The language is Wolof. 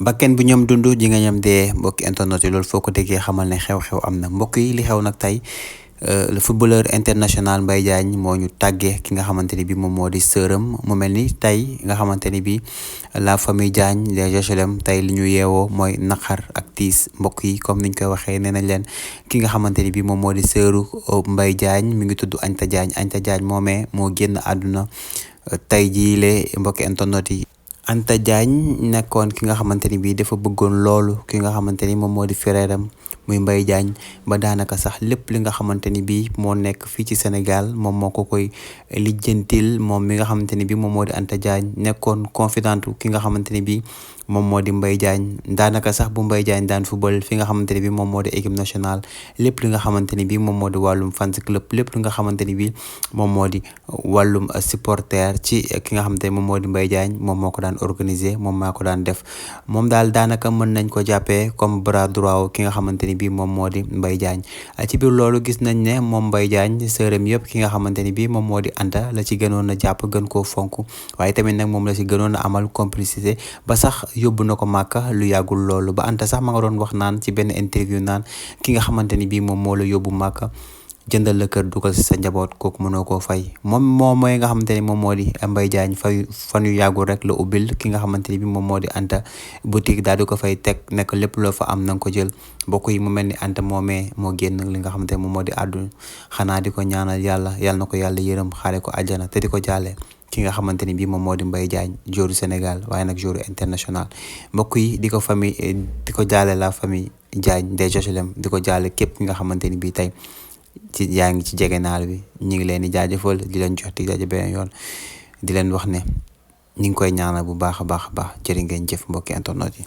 bakken bu ñoom dund ji nga ñam dee mbokki internet yi loolu foo ko déggee xamal ne xew-xew am na mbokk yi li xew nag tey le footballeur international Mbaye Diagne moo ñu tàggee ki nga xamante ni bi moom moo di sërëm mu mel ni tey nga xamante ni bi la famille Diagne les HLM tey li ñu yeewoo mooy naqar ak tiis mbokk yi comme niñ koy waxee nee nañ leen ki nga xamante ni bi moom moo di sëru Mbaye Diagne mi ngi tudd Anta Diagne moomee moo génn àdduna tey jii le mbokki internet yi Anta Diagne nekkoon ki nga xamante ni bii dafa bëggoon loolu ki nga xamante ni moom moo di frèram muy Mbaye Diagne ba daanaka sax lépp li nga xamante ni bii moo nekk fii ci Sénégal moom moo ko koy lijjantil moom mi nga xamante ni bii moom moo di Anta Diagne nekkoon confidente ki nga xamante ni bii moom moo di Mbaye Diagne daanaka sax bu Mbaye Diagne daan football fi nga xamante ni bii moom moo di équipe nationale lépp li nga xamante ni bii moom moo di wàllum fans club lépp li nga xamante ni bii moom moo di wàllum supporter ci ki nga xamante ni moom moo di Mbaye Diagne moom moo ko daan organisé moom maa ko daan def moom daal daanaka mën nañ ko jàppee comme bras droit ki nga xamante ni bii moom moo di Mbaye Diagne ci biir loolu gis nañ ne moom Mbaye Diagne sërëm yëpp ki nga xamante ni bii moom moo di Anta la ci gënoon a jàpp gën koo fonk waaye tamit nag moom la ci gënoon a amal complicité ba sax yóbbu na ko màkka lu yàggul loolu ba Anta sax ma nga doon wax naan ci benn interview naan ki nga xamante ni bii moom moo la yóbbu màkka jëndal la kër dugal si sa njaboot kooku mënoo koo fay moom mooy nga xamante ni moom moo di Mbaye Diagne fan yu yàggul rek la ubbil ki nga xamante ni bi moom moo di Anta boutique daal di ko fay teg nekk lépp loo fa am na nga ko jël mbokk yi mu mel ni Anta moomee moo génn li nga xamante ni moom moo di àdduna xanaa di ko ñaanal yàlla na ko yàlla yërëm xaare ko àjjana te di ko jàllee ki nga xamante ni bii moom moo di Mbaye Diagne joueur Sénégal waaye nag joueur international mbokk yi di ko jaale la famille Diagne des HLM di ko jaale képp ki nga xamante ni bii tey yaa ngi ci jegenaal bi ñu ngi leen di jaajëfal di leen jox di jaajëf beneen yoon di leen wax ne ñu ngi koy ñaanal bu baax a baax jërë ngeen jëf mbokki internet yi